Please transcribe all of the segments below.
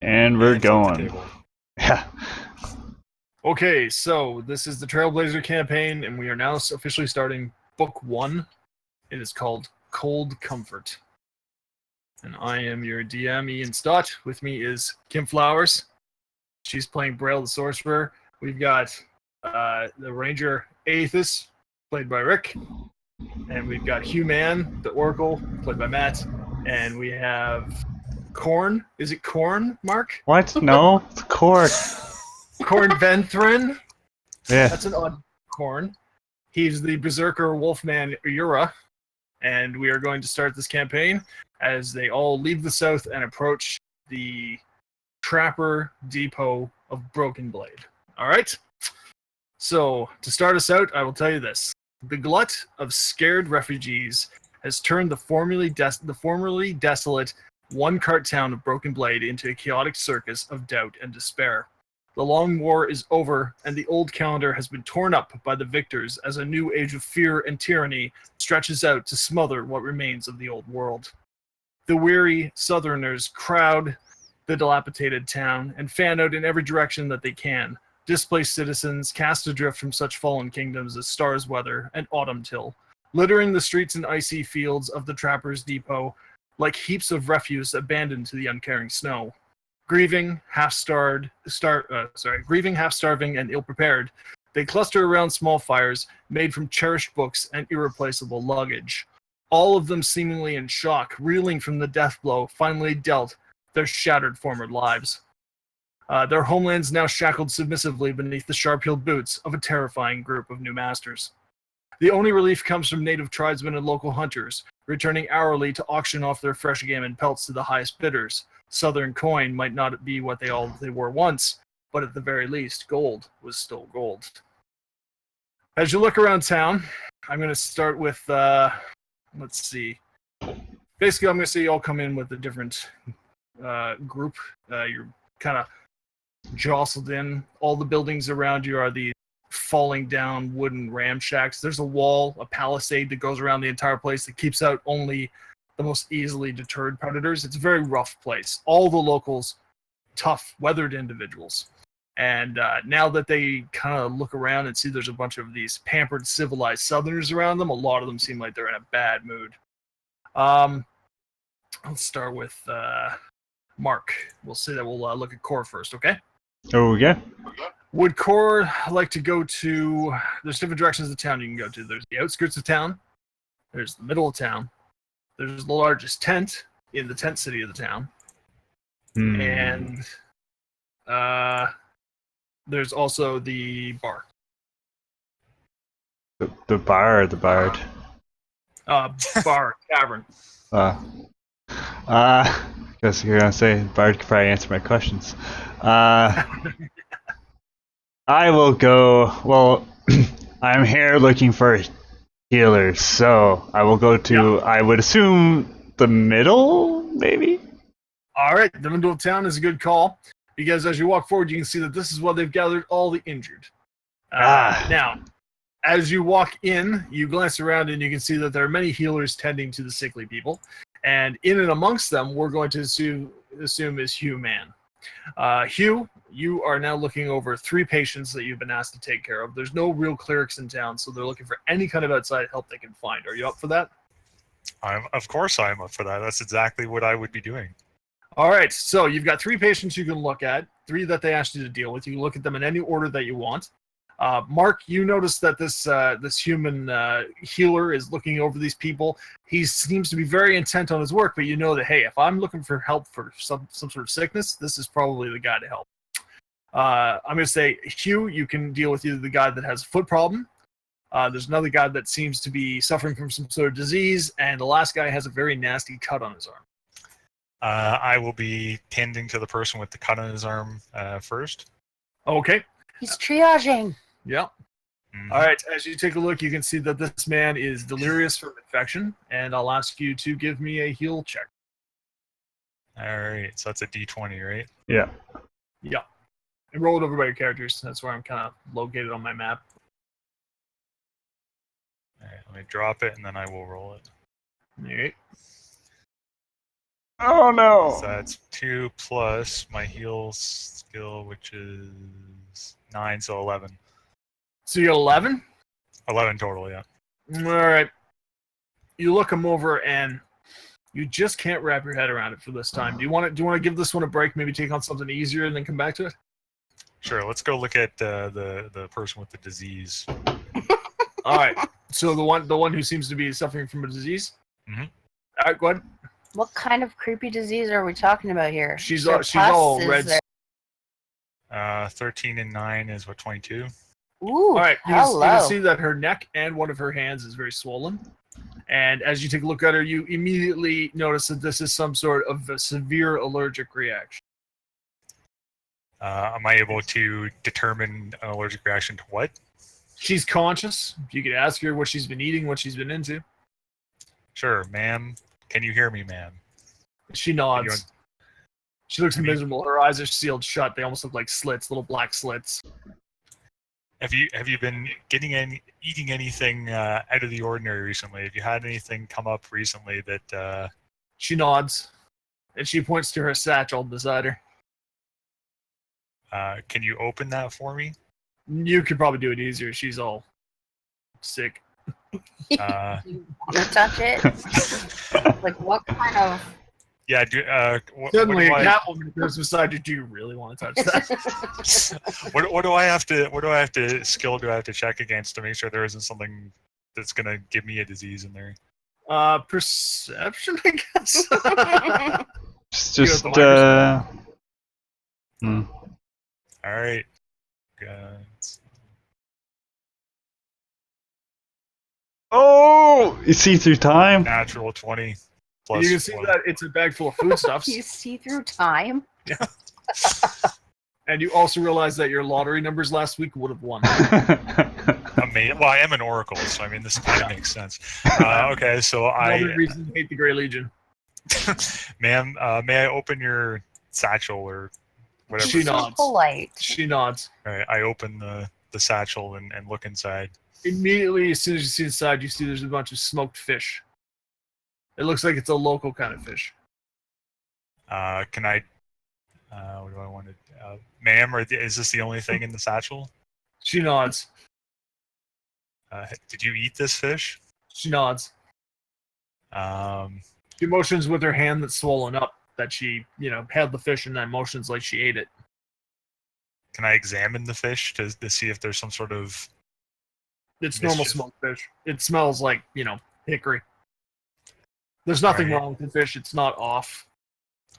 And we're And flip the going. table. Yeah. Okay, so this is the Trailblazer campaign, and we are now officially starting Book 1. It is called Cold Comfort. And I am your DM, Ian Stott. With me is Kim Flowers. She's playing Braille the Sorcerer. We've got the Ranger Aethys, played by Rick. And we've got Hugh Mann, the Oracle, played by Matt. And we have Korn. Is it Korn, Mark? What? No, it's Cord. Korn Venthrin. Yeah. That's an odd Korn. He's the Berserker Wolfman Ura. And we are going to start this campaign as they all leave the south and approach the Trapper Depot of Broken Blade. All right? So, to start us out, I will tell you this. The glut of scared refugees has turned the formerly desolate one-cart town of Broken Blade into a chaotic circus of doubt and despair. The long war is over, and the old calendar has been torn up by the victors as a new age of fear and tyranny stretches out to smother what remains of the old world. The weary Southerners crowd the dilapidated town and fan out in every direction that they can. Displaced citizens cast adrift from such fallen kingdoms as Star's Weather and Autumn Till, littering the streets and icy fields of the Trapper's Depot like heaps of refuse abandoned to the uncaring snow. Grieving, half-starving, and ill-prepared, they cluster around small fires made from cherished books and irreplaceable luggage. All of them seemingly in shock, reeling from the death blow finally dealt their shattered former lives. Their homelands now shackled submissively beneath the sharp-heeled boots of a terrifying group of new masters. The only relief comes from native tribesmen and local hunters, returning hourly to auction off their fresh game and pelts to the highest bidders. Southern coin might not be what they were once, but at the very least, gold was still gold. As you look around town, I'm going to start with, let's see. Basically, I'm going to say you all come in with a different group. You're kind of jostled in. All the buildings around you are the falling down wooden ramshacks. There's a wall, a palisade that goes around the entire place that keeps out only the most easily deterred predators. It's a very rough place. All the locals, tough, weathered individuals. And now that they kind of look around and see there's a bunch of these pampered, civilized Southerners around them, a lot of them seem like they're in a bad mood. Let's start with Mark. We'll say that we'll look at Core first, okay? Oh, yeah. Would Core like to go to... There's different directions of town you can go to. There's the outskirts of town. There's the middle of town. There's the largest tent in the tent city of the town. And there's also the bar. The bar or the bard? Bar, tavern. Guess you're gonna say bard could probably answer my questions. I will go. Well, I'm here looking for healers, so I will go to. I would assume the middle, maybe. All right, the middle of town is a good call because as you walk forward, you can see that this is where they've gathered all the injured. Now, as you walk in, you glance around and you can see that there are many healers tending to the sickly people. And in and amongst them, we're going to assume is Hugh Mann. Hugh, you are now looking over 3 patients that you've been asked to take care of. There's no real clerics in town, so they're looking for any kind of outside help they can find. Are you up for that? Of course I'm up for that. That's exactly what I would be doing. All right, so you've got 3 patients you can look at, 3 that they asked you to deal with. You can look at them in any order that you want. Mark, you notice that this human healer is looking over these people. He seems to be very intent on his work, but you know that, hey, if I'm looking for help for some sort of sickness, this is probably the guy to help. I'm going to say, Hugh, you can deal with either the guy that has a foot problem. There's another guy that seems to be suffering from some sort of disease, and the last guy has a very nasty cut on his arm. I will be tending to the person with the cut on his arm first. Okay. He's triaging. Yeah. Mm-hmm. All right. As you take a look, you can see that this man is delirious from infection, and I'll ask you to give me a heal check. All right. So that's a D20, right? Yeah. Yeah. And roll it over by your characters. That's where I'm kind of located on my map. All right. Let me drop it, and then I will roll it. All right. Oh no! So that's 2 plus my heal skill, which is 9, so 11. So you got 11? 11 total, yeah. All right. You look him over and you just can't wrap your head around it for this time. Do you want to give this one a break? Maybe take on something easier and then come back to it. Sure, let's go look at the person with the disease. All right. So the one who seems to be suffering from a disease. Mm-hmm. All right, go ahead. What kind of creepy disease are we talking about here? She's There all pus, is red. there- 13 and 9 is what, 22? Ooh, All right. You hello. can see that her neck and one of her hands is very swollen. And as you take a look at her, you immediately notice that this is some sort of a severe allergic reaction. Am I able to determine an allergic reaction to what? She's conscious. You could ask her what she's been eating, what she's been into. Sure, ma'am. Can you hear me, ma'am? She nods. She looks miserable. Her eyes are sealed shut. They almost look like slits, little black slits. Have you been eating anything out of the ordinary recently? Have you had anything come up recently that? She nods, and she points to her satchel beside her. Can you open that for me? You could probably do it easier. She's all sick. You want to touch it? Like, what kind of... Yeah. Suddenly, a what Catwoman goes beside you. Do you really want to touch that? what do I have to skill do I have to check against to make sure there isn't something that's gonna give me a disease in there? Perception, I guess. Just All right. Oh, you see through time. Natural 20. Plus You can see that it's a bag full of foodstuffs. You see through time? And you also realize that your lottery numbers last week would have won. Well, I am an oracle, so I mean this kind of makes sense. Okay, so Another reason to hate the Grey Legion. ma'am, may I open your satchel or whatever? She So nods. polite. She nods. All right, I open the satchel and look inside. Immediately, as soon as you see inside, you see there's a bunch of smoked fish. It looks like it's a local kind of fish. Can I? What do I want to? Ma'am, is this the only thing in the satchel? She nods. Did you eat this fish? She nods. She motions with her hand that's swollen up that she, had the fish and then motions like she ate it. Can I examine the fish to see if there's some sort of? It's normal Mischief. smoked fish. It smells like, hickory. There's nothing Alright. wrong with the fish. It's not off.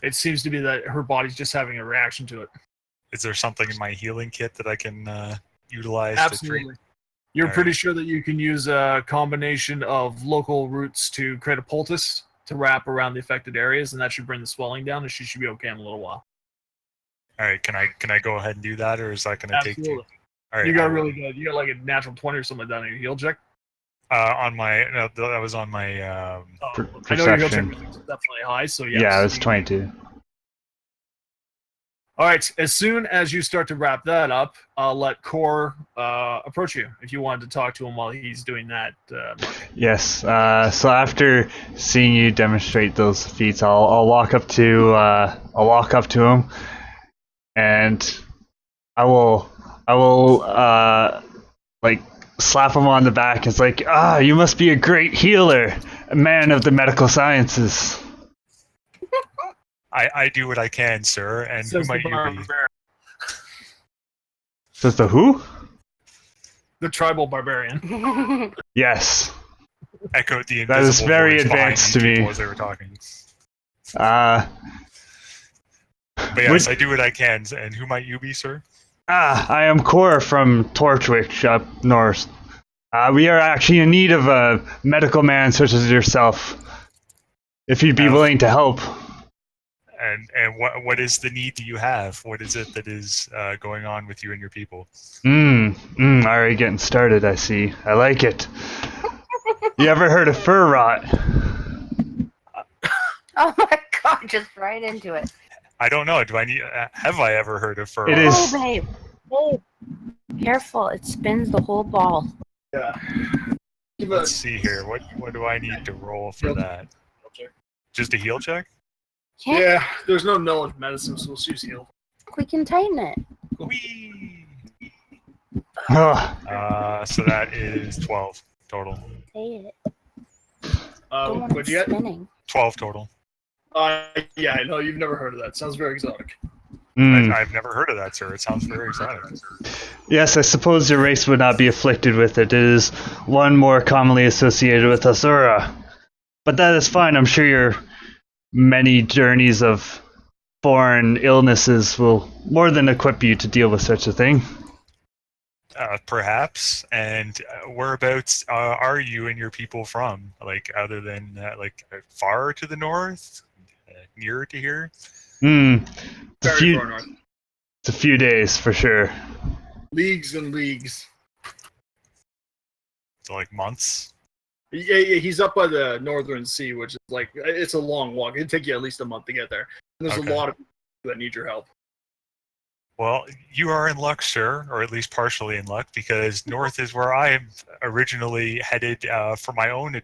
It seems to be that her body's just having a reaction to it. Is there something in my healing kit that I can utilize Absolutely. to treat? You're Alright. pretty sure that you can use a combination of local roots to create a poultice to wrap around the affected areas, and that should bring the swelling down, and she should be okay in a little while. All right, can I go ahead and do that, or is that going to take Absolutely. All right, You got I really will. good. You got like a natural 20 or something like that on your heal check. On my no, that was on my I know your heal check Perception. was definitely high, so yes. Yeah, it was 22. All right, as soon as you start to wrap that up, I'll let Core approach you if you wanted to talk to him while he's doing that. Yes. So after seeing you demonstrate those feats, I'll walk up to him, and I will like slap him on the back. It's like, you must be a great healer, a man of the medical sciences. I do what I can, sir. And who Says the might you be? barbarian, Says the who? the tribal barbarian. Yes. Echoed the That is invisible very voice behind advanced these to me. people as they were talking. Uh, But yes, I do what I can. And who might you be, sir? I am Cora from Torchwick up north. We are actually in need of a medical man such as yourself. If you'd be willing to help. And what is the need that you have? What is it that is going on with you and your people? Already getting started, I see. I like it. You ever heard of fur rot? Oh my god, just right into it. I don't know. Have I ever heard of fur? It rot? is- Oh, babe. Babe. Careful, it spins the whole ball. Yeah. Let's see here. What do I need to roll for that? Just a heal check? Can't Yeah, there's no knowledge medicine, so we'll use heal. we contain it? Whee! Ugh. So that is 12 total. Say it. Don't want What'd it you get? spinning. 12 total. Yeah, I know you've never heard of that. Sounds very exotic. Mm. I've never heard of that, sir. It sounds very exotic. Yes, I suppose your race would not be afflicted with it. It is one more commonly associated with Asura. But that is fine. I'm sure your many journeys of foreign illnesses will more than equip you to deal with such a thing. Perhaps. And whereabouts are you and your people from? Like, other than far to the north, nearer to here? Very far north. It's a few days for sure. Leagues and leagues. So like months. Yeah, he's up by the Northern Sea, which is like, it's a long walk. It'd take you at least a month to get there. And there's Okay. a lot of people that need your help. Well, you are in luck, sir, or at least partially in luck, because north is where I am originally headed for my own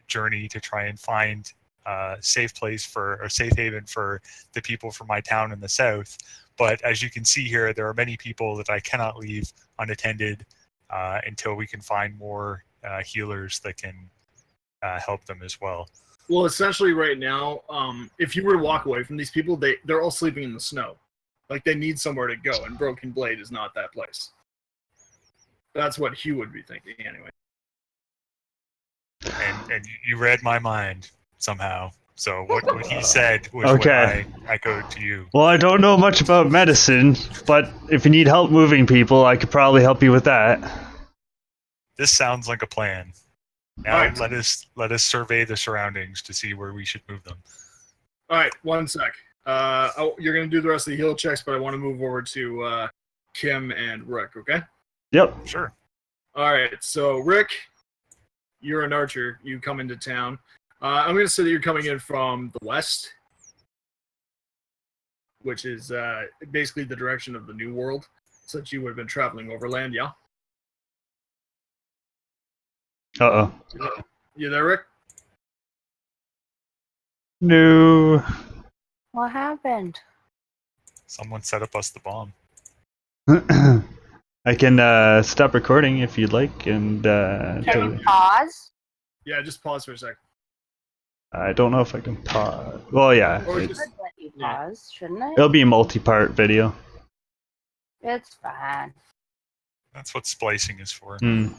journey to try and find a safe place or safe haven for the people from my town in the south. But as you can see here, there are many people that I cannot leave unattended until we can find more healers that can help them as well. Well, essentially right now, if you were to walk away from these people, they're all sleeping in the snow. Like, they need somewhere to go, and Broken Blade is not that place. That's what Hugh would be thinking, anyway. And you read my mind somehow. So what he said was Okay. what I echoed to you. Well, I don't know much about medicine, but if you need help moving people, I could probably help you with that. This sounds like a plan. Now Alright. let us survey the surroundings to see where we should move them. All right, one sec. You're going to do the rest of the heal checks, but I want to move over to Kim and Rick, okay? Yep. Sure. All right, so Rick, you're an archer. You come into town. I'm going to say that you're coming in from the west, which is basically the direction of the New World, since you would have been traveling overland, yeah? Uh-oh. You there, Rick? No. What happened? Someone set up us the bomb. I can stop recording if you'd like, and Can we pause? Yeah, just pause for a sec. I don't know if I can pause. Well, yeah, Or I just- could let you pause, shouldn't I? it'll be a multi-part video. It's fine. That's what splicing is for. Hmm.